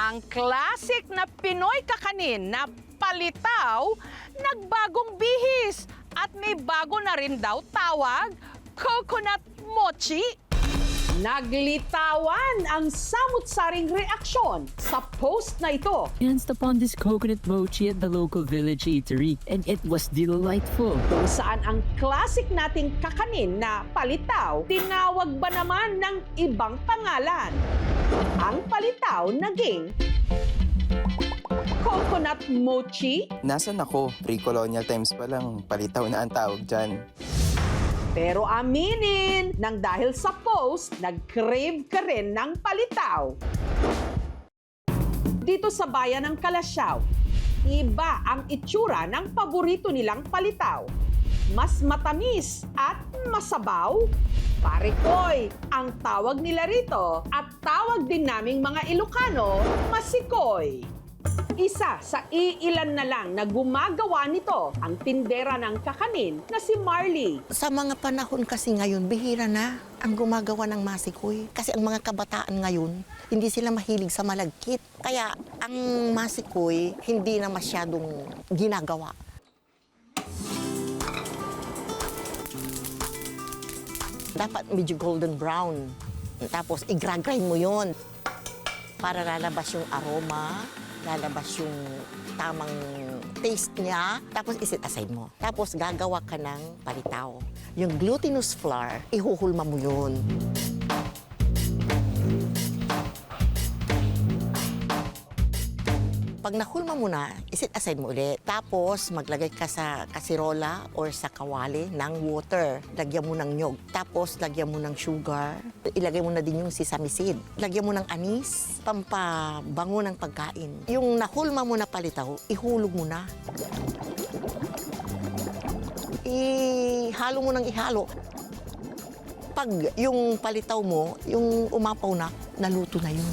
Ang classic na Pinoy kakanin na palitaw, nagbagong bihis at may bago na rin daw tawag, coconut mochi. Naglitawan ang samut-saring reaksyon sa post na ito. Chanced upon this coconut mochi at the local village eatery, and it was delightful. Kung saan ang classic nating kakanin na palitaw, tinawag ba naman ng ibang pangalan? Ang palitaw naging coconut mochi. Nasaan ako? Pre-colonial times pa lang, palitaw na ang tawag dyan. Pero aminin, nang dahil sa post, nag-crave ka rin ng palitaw. Dito sa bayan ng Kalasyaw, iba ang itsura ng paborito nilang palitaw. Mas matamis at masabaw. Parikoy ang tawag nila rito at tawag din naming mga Ilocano, masikoy. Isa sa iilan na lang na gumagawa nito ang tindera ng kakanin na si Marley. Sa mga panahon kasi ngayon, bihira na ang gumagawa ng masikoy. Kasi ang mga kabataan ngayon, hindi sila mahilig sa malagkit. Kaya ang masikoy, hindi na masyadong ginagawa. Dapat medyo golden brown. Tapos i-grind mo yon para lalabas yung aroma, lalabas yung tamang taste niya, tapos isit aside mo. Tapos gagawa ka ng palitaw. Yung glutinous flour, ihuhulma mo yun. Pag nahulma mo na, isit aside mo ulit. Tapos maglagay ka sa kasirola or sa kawali ng water. Lagyan mo ng nyog. Tapos lagyan mo ng sugar. Ilagay mo na din yung sesame seed. Lagyan mo ng anis, pampabango ng pagkain. Yung nahulma mo na palitaw, ihulog mo na. Ihalo mo ng ihalo. Pag yung palitaw mo, yung umapaw na, naluto na yun.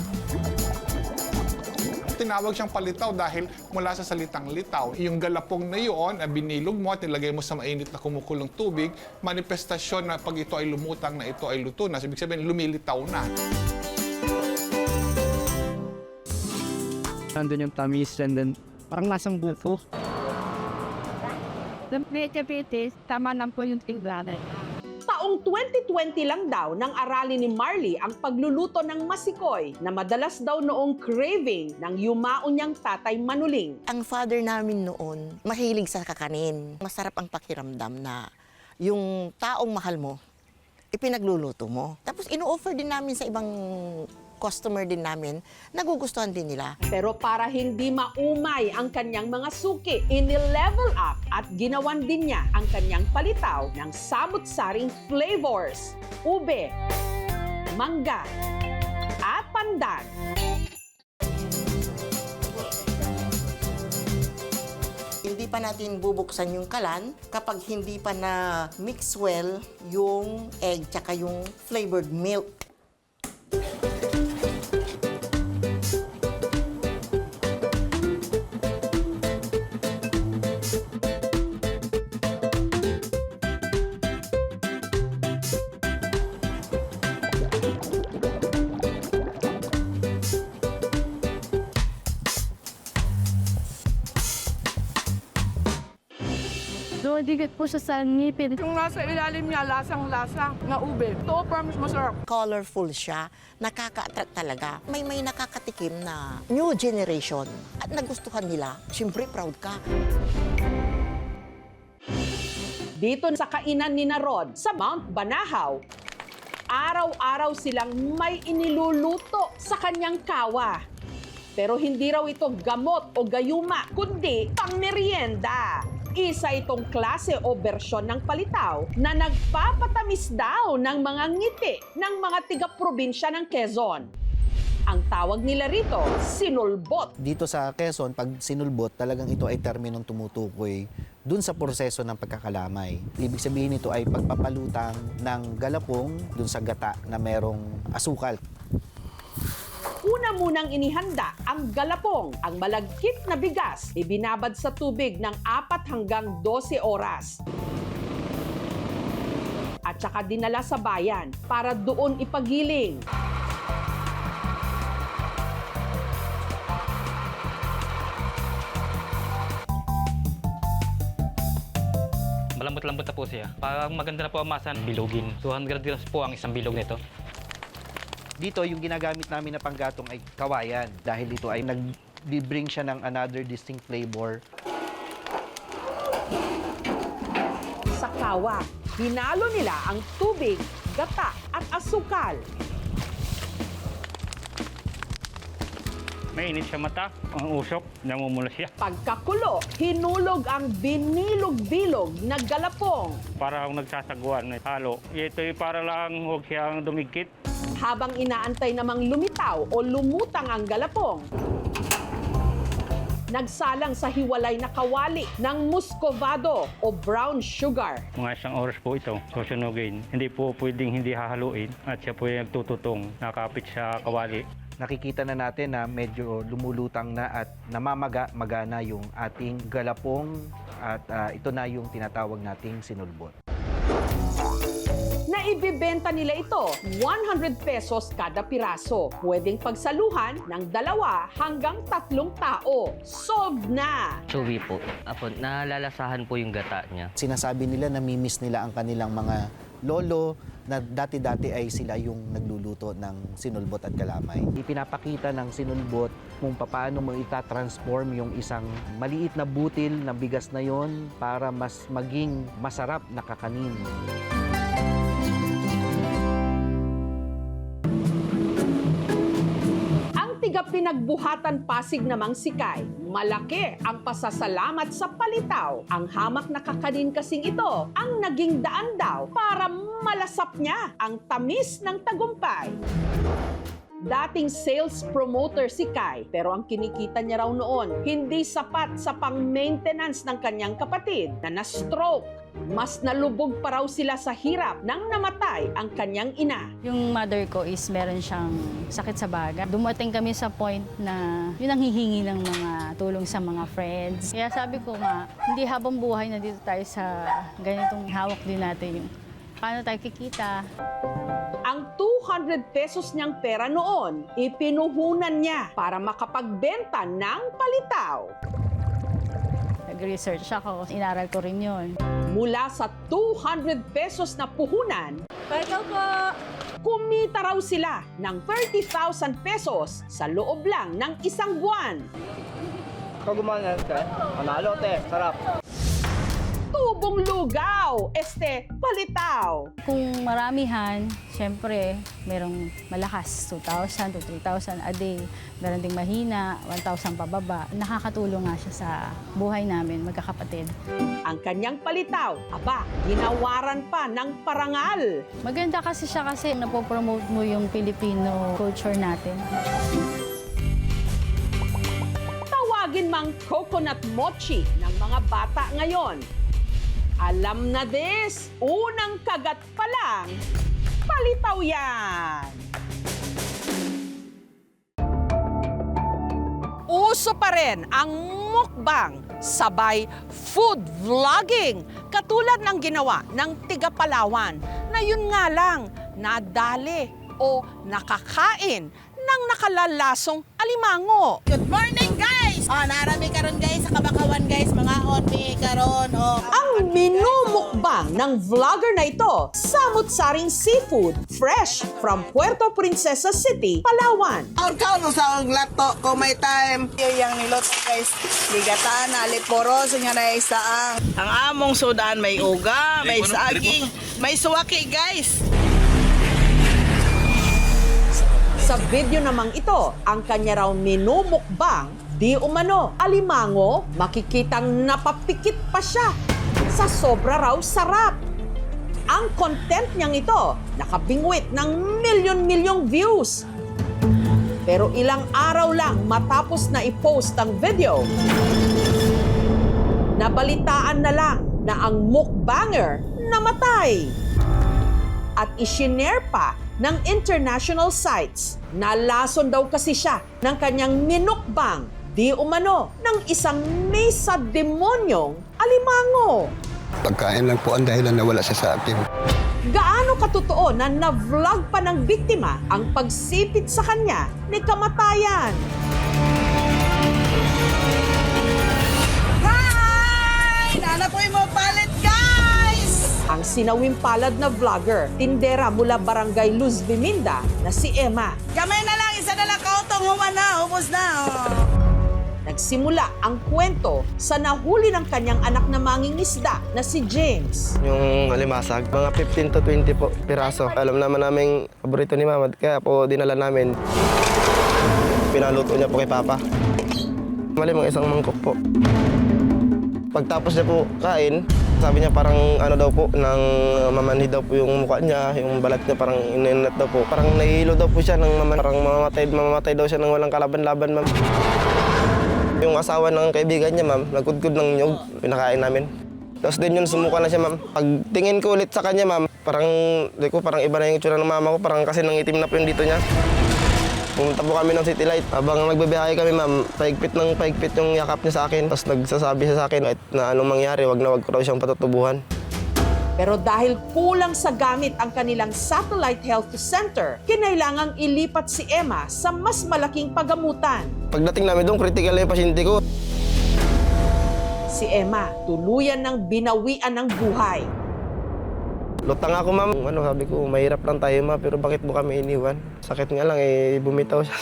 Tinawag siyang palitaw dahil mula sa salitang litaw. Yung galapong na yun, binilog mo at nilagay mo sa mainit na kumukulong tubig, manifestasyon na pag ito ay lumutang na ito ay luto na. Ibig sabihin, lumilitaw na. Nandun yung tamis and then parang lasang buto. Tama lang po yung tinglanan. Taong 2020 lang daw nang aralin ni Marley ang pagluluto ng masikoy na madalas daw noong craving ng yumao niyang tatay Manuling. Ang father namin noon, mahilig sa kakanin. Masarap ang pakiramdam na yung taong mahal mo, ipinagluluto mo. Tapos ino-offer din namin sa ibang customer din namin, nagugustuhan din nila. Pero para hindi maumay ang kanyang mga suki, ini-level up at ginawan din niya ang kanyang palitaw ng samut-saring flavors, ube, mangga, at pandan. Hindi pa natin bubuksan yung kalan kapag hindi pa na mix well yung egg tsaka yung flavored milk. So, digit po siya sa ngipin. Yung nasa ilalim niya, lasang-lasa na ube. Ito, promise masarap. Colorful siya, nakaka-attract talaga. May nakakatikim na new generation at nagustuhan nila. Siyempre, proud ka. Dito sa kainan ni Rod sa Mount Banahaw, araw-araw silang may iniluluto sa kanyang kawa. Pero hindi raw ito gamot o gayuma, kundi pangmeryenda. Isa itong klase o bersyon ng palitaw na nagpapatamis daw ng mga ngiti ng mga tiga-probinsya ng Quezon. Ang tawag nila rito, sinulbot. Dito sa Quezon, pag sinulbot, talagang ito ay terminong tumutukoy dun sa proseso ng pagkakalamay. Ibig sabihin nito ay pagpapalutang ng galapong dun sa gata na merong asukal. Una munang inihanda ang galapong, ang malagkit na bigas, ibinabad sa tubig ng 4 hanggang 12 oras. At saka dinala sa bayan para doon ipagiling. malambot-lambot na po siya. Parang maganda na po ang masa, bilogin. 200 grams po ang isang bilog nito. Dito, yung ginagamit namin na panggatong ay kawayan. Dahil dito ay nag-bring siya ng another distinct flavor. Sa kawa, hinalo nila ang tubig, gata at asukal. Mainit siya mata, ang usok, namumula siya. Pagkakulo, hinulog ang binilog-bilog na galapong. Para akong nagsasagwan na halo. Ito ay para lang huwag siyang dumigkit. Habang inaantay namang lumitaw o lumutang ang galapong, nagsalang sa hiwalay na kawali ng muscovado o brown sugar. Mga isang oras po ito, susunugin. Hindi po pwedeng hindi hahaluin at siya po yung nagtututong, nakapit sa kawali. Nakikita na natin na medyo lumulutang na at namamaga-magana yung ating galapong at ito na yung tinatawag nating sinulbot. Naibibenta nila ito 100 pesos kada piraso. Pwedeng pagsaluhan ng 2 hanggang 3 tao. Solved na! Chewy po. Apo, nalalasahan po yung gata niya. Sinasabi nila na mimiss nila ang kanilang mga lolo na dati-dati ay sila yung nagluluto ng sinulbot at kalamay. Ipinapakita ng sinulbot kung paano mo itatransform yung isang maliit na butil na bigas na yon para mas maging masarap na kakanin. Tiga pinagbuhatan Pasig namang sikay. Malaki ang pasasalamat sa palitaw. Ang hamak na kakanin kasing ito ang naging daan daw para malasap niya ang tamis ng tagumpay. Dating sales promoter si Kai, pero ang kinikita niya raw noon hindi sapat sa pang-maintenance ng kanyang kapatid na na-stroke. Mas nalubog pa raw sila sa hirap nang namatay ang kanyang ina. Yung mother ko is meron siyang sakit sa baga. Dumating kami sa point na yun ang hihingi ng mga tulong sa mga friends. Kaya sabi ko nga, hindi habang buhay na dito tayo sa ganitong hawak din natin yung paano tayo kikita. Ang 200 pesos niyang pera noon, ipinuhunan niya para makapagbenta ng palitaw. Nag-research ako, inaral ko rin yun. Mula sa 200 pesos na puhunan, kumita raw sila ng 30,000 pesos sa loob lang ng isang buwan. Pag gumawa ka, manalo te, sarap. Tubong lugaw, palitaw. Kung maramihan, syempre, merong malakas, 2,000 to 3,000 a day. Meron ding mahina, 1,000 pababa. Nakakatulong nga siya sa buhay namin, magkakapatid. Ang kanyang palitaw, ginawaran pa ng parangal. Maganda kasi siya kasi napopromote mo yung Filipino culture natin. Tawagin mang coconut mochi ng mga bata ngayon. Alam na des, unang kagat pa lang, palitaw yan! Uso pa rin ang mukbang, sabay food vlogging, katulad ng ginawa ng tiga Palawan na yun nga lang, nadali o nakakain ng nakalalasong alimango. Good morning, guys! Narami karon guys sa Kabakawan, guys. Mga onmi karon. Ang minumukbang ng vlogger na ito, samut-saring seafood, fresh from Puerto Princesa City, Palawan. Kaon sa og lato ko may time. Yung nilot guys. Ligatan, aliporo, nga na isaang. Ang among sudan may uga, may saging, may suwaki, guys. Sa video namang ito, ang kanya raw minumukbang, di umano, alimango, makikitang napapikit pa siya. Sa sobra raw sarap. Ang content niyang ito, nakabingwit ng milyon-milyong views. Pero ilang araw lang matapos na i-post ang video, nabalitaan na lang na ang mukbanger namatay. At isinare pa ng international sites. Nalason daw kasi siya ng kanyang minukbang, di umano, ng isang may sa demonyong alimango. Pagkain lang po ang dahilan na wala siya sa akin. Gaano katotoo na na-vlog pa ng biktima ang pagsipit sa kanya ni kamatayan? Hi! Nana po mo palit, guys! ang sinawimpalad na vlogger, tindera mula Barangay Luz Biminda na si Emma. Gamay na lang, isa na lang kautong, human na, ubos na. Nagsimula ang kwento sa nahuli ng kanyang anak na mangingisda na si James. Yung alimasag, mga 15 to 20 po piraso. Alam naman namin paborito ni Mama, kaya po dinala namin. Pinaluto niya po kay Papa. Mali, mga isang mangkok po. Pagtapos niya po kain, sabi niya parang ano daw po, nang mamanhid daw po yung mukha niya, yung balat niya parang ininat daw po. Parang nahihilo daw po siya, parang mamamatay daw siya ng walang kalaban-laban, ma'am. Yung asawa ng kaibigan niya, ma'am, nagkudkod ng nyog, pinakain namin. Tapos din yun, sumuka na siya, ma'am. Pagtingin ko ulit sa kanya, ma'am, parang iba na yung itsura ng mama ko, parang kasi nangitim na po yung dito niya. Pumunta po kami ng City Light. Habang nagbibiyahe kami, ma'am, paigpit yung yakap niya sa akin. Tapos nagsasabi siya sa akin na anong mangyari, wag ko raw siyang patutubuhan. Pero dahil kulang sa gamit ang kanilang satellite health center, kinailangang ilipat si Emma sa mas malaking pagamutan. Pagdating namin doon, critical na yung pasyente ko. Si Emma, tuluyan ng binawian ng buhay. Lutang ako, ma'am. Sabi ko, mahirap lang tayo, ma, pero bakit mo kami iniwan? Sakit nga lang, bumitaw siya.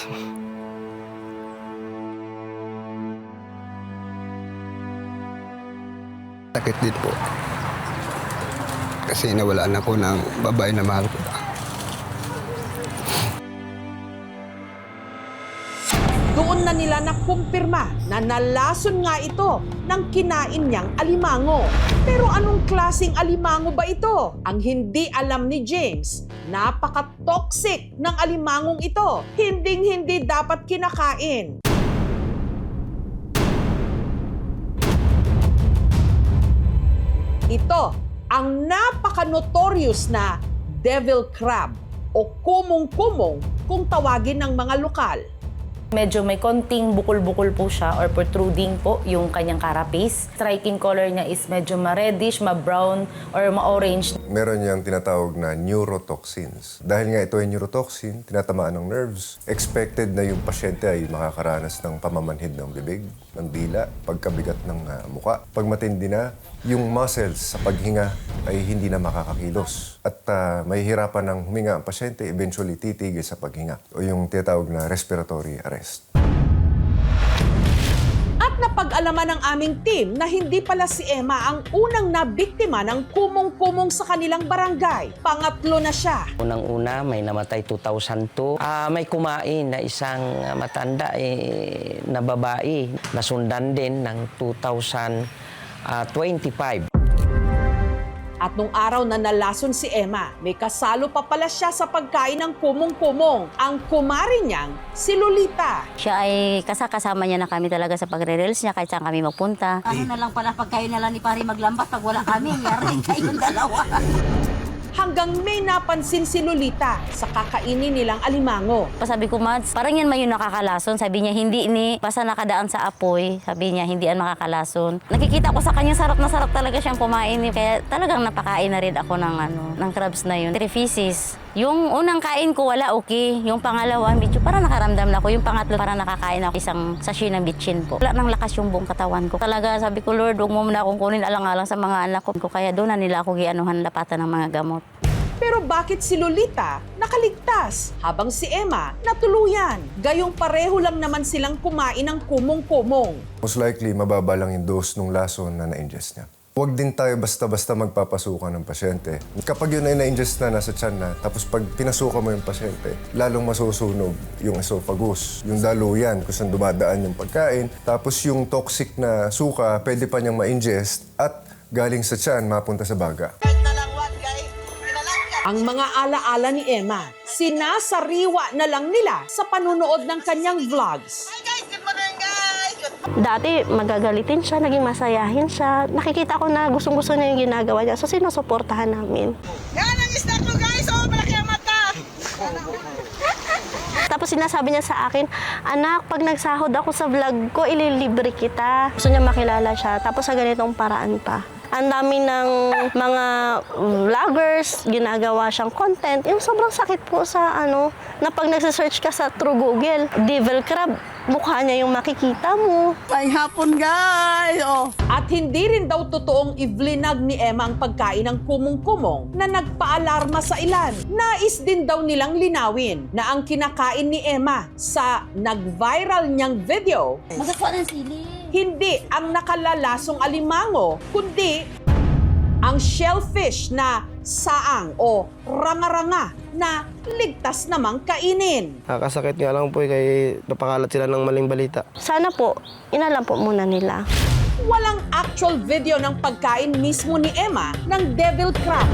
Sakit din po. Kasi nawalaan ako ng babae na mahal ko. Doon na nila nakumpirma na nalason nga ito ng kinain niyang alimango. Pero anong klaseng alimango ba ito? Ang hindi alam ni James, napaka-toxic ng alimangong ito. Hinding-hindi dapat kinakain. Ito ang napaka-notorious na devil crab o kumong-kumong kung tawagin ng mga lokal. Medyo may konting bukol-bukol po siya or protruding po yung kanyang carapace. Striking color niya is medyo ma-reddish, ma-brown, or ma-orange. Meron niyang tinatawag na neurotoxins. Dahil nga ito ay neurotoxin, tinatamaan ng nerves, expected na yung pasyente ay makakaranas ng pamamanhid ng bibig, ng dila, pagkabigat ng muka. Pag matindi na, yung muscles sa paghinga ay hindi na makakakilos. At mahihirapan ng huminga ang pasyente, eventually titigil sa paghinga o yung tinatawag na respiratory arrest. At napag-alaman ng aming team na hindi pala si Emma ang unang nabiktima ng kumong-kumong sa kanilang barangay. Pangatlo na siya. Unang-una, may namatay 2002. May kumain na isang matanda na babae. Nasundan din ng 2025. At nung araw na nalason si Emma, may kasalo pa pala siya sa pagkain ng kumong-kumong. Ang kumari niyang si Lolita. Siya ay kasama niya na kami talaga sa pagre-reels niya kahit saan kami magpunta. Ano na lang pala pagkain na lang ni Pari maglambat pag wala kami, yari kayong dalawa. Hanggang may napansin si Lolita sa kakainin nilang alimango. Sabi ko, Mads, parang yan may yung nakakalason. Sabi niya, hindi ni, basta nakadaan sa apoy. Sabi niya, hindi yan makakalason. Nakikita ko sa kanya, sarap na sarap talaga siyang kumain. Kaya talagang napakain na rin ako ng crabs na yun. 3 feces. Yung unang kain ko, wala okay. Yung pangalawa, medyo parang nakaramdam na ako. Yung pangatlo, parang nakakain ako isang sachet ng bitchin po. Wala nang lakas yung buong katawan ko. Talaga, sabi ko, Lord, huwag mo muna akong kunin alang-alang sa mga anak ko. Kaya doon na nila ako gianuhan lapatan ng mga gamot. Pero bakit si Lolita nakaligtas habang si Emma natuluyan? Gayong pareho lang naman silang kumain ng kumong-kumong. Most likely, mababa lang yung dose ng lason na na-ingest niya. Huwag din tayo basta-basta magpapasukan ng pasyente. Kapag yun ay na-ingest na, nasa tiyan na, tapos pag pinasukan mo yung pasyente, lalong masusunog yung esophagus, yung daluyan kung saan dumadaan yung pagkain. Tapos yung toxic na suka, pwede pa niyang ma-ingest at galing sa tiyan, mapunta sa baga. Ang mga alaala ni Emma, sinasariwa na lang nila sa panunood ng kanyang vlogs. Dati magagalitin siya, naging masayahin siya. Nakikita ko na gustong-gusto niya yung ginagawa niya. So sinusuportahan namin. Yan ang snack ko guys! Oh, malaki ang mata! Tapos sinasabi niya sa akin, anak, pag nagsahod ako sa vlog ko, ililibre kita. Gusto niya makilala siya. Tapos sa ganitong paraan pa. Ang dami ng mga vloggers, ginagawa siyang content. Yung sobrang sakit po sa na pag nagsisearch ka sa True Google, devil crab, mukha niya yung makikita mo. Ay hapon guys! Oh. At hindi rin daw totoong ivlinag ni Emma ang pagkain ng kumong-kumong na nagpaalarma sa ilan. Nais din daw nilang linawin na ang kinakain ni Emma sa nag-viral niyang video, Magkakuha ng sili. hindi ang nakalalasong alimango, kundi ang shellfish na saang o ranga-ranga na ligtas namang kainin. Nakakasakit nga lang po kay napakalat sila ng maling balita. Sana po, inalam po muna nila. Walang actual video ng pagkain mismo ni Emma ng devil crab.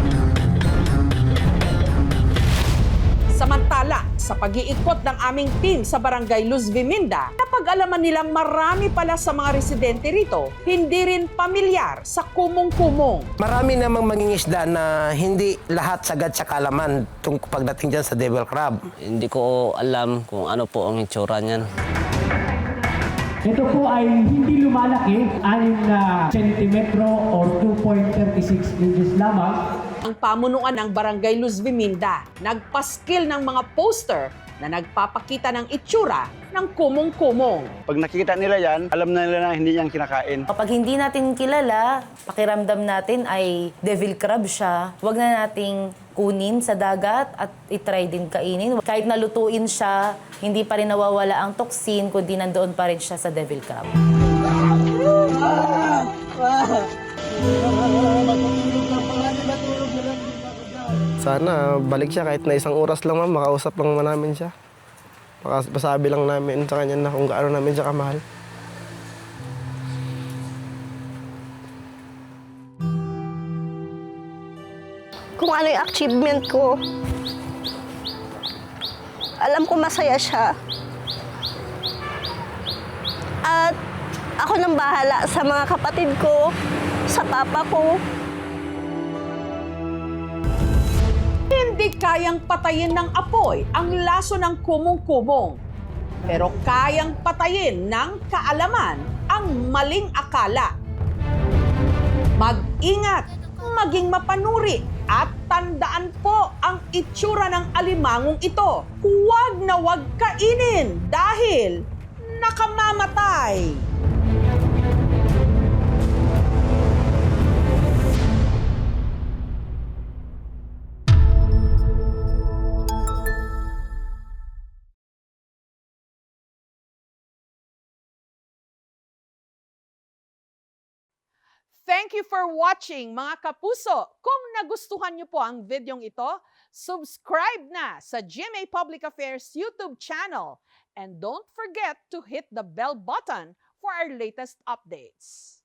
Samantala, sa pag-iikot ng aming team sa Barangay Luz Viminda, napag-alaman nilang marami pala sa mga residente rito, hindi rin pamilyar sa kumong-kumong. Marami namang mangingisda na hindi lahat sagad sa kalaman pagdating dyan sa devil crab. Hindi ko alam kung ano po ang itsura niyan. Ito po ay hindi lumalaki, 6 na sentimetro or 2.36 inches lamang. Ang pamunuan ng Barangay Luz Viminda nagpaskil ng mga poster na nagpapakita ng itsura ng kumong-kumong. Pag nakikita nila yan, alam na nila na hindi yan kinakain. Kapag hindi natin kilala, pakiramdam natin ay devil crab siya, huwag na nating kunin sa dagat at itry din kainin. Kahit nalutuin siya, hindi pa rin nawawala ang toxin, kundi nandoon pa rin siya sa devil crab. Sana balik siya kahit na isang oras lang, ma'am. Makausap lang namin siya. Masabi lang namin sa kanya na kung gaano namin siya kamahal. Kung ano yung achievement ko, alam ko masaya siya. At ako nang bahala sa mga kapatid ko, sa papa ko. Hindi kayang patayin ng apoy ang laso ng kumong-kumong. Pero kayang patayin ng kaalaman ang maling akala. Mag-ingat, maging mapanuri, at tandaan po ang itsura ng alimangong ito. Huwag na huwag kainin dahil nakamamatay. Thank you for watching, mga kapuso. Kung nagustuhan niyo po ang videong ito, subscribe na sa GMA Public Affairs YouTube channel. And don't forget to hit the bell button for our latest updates.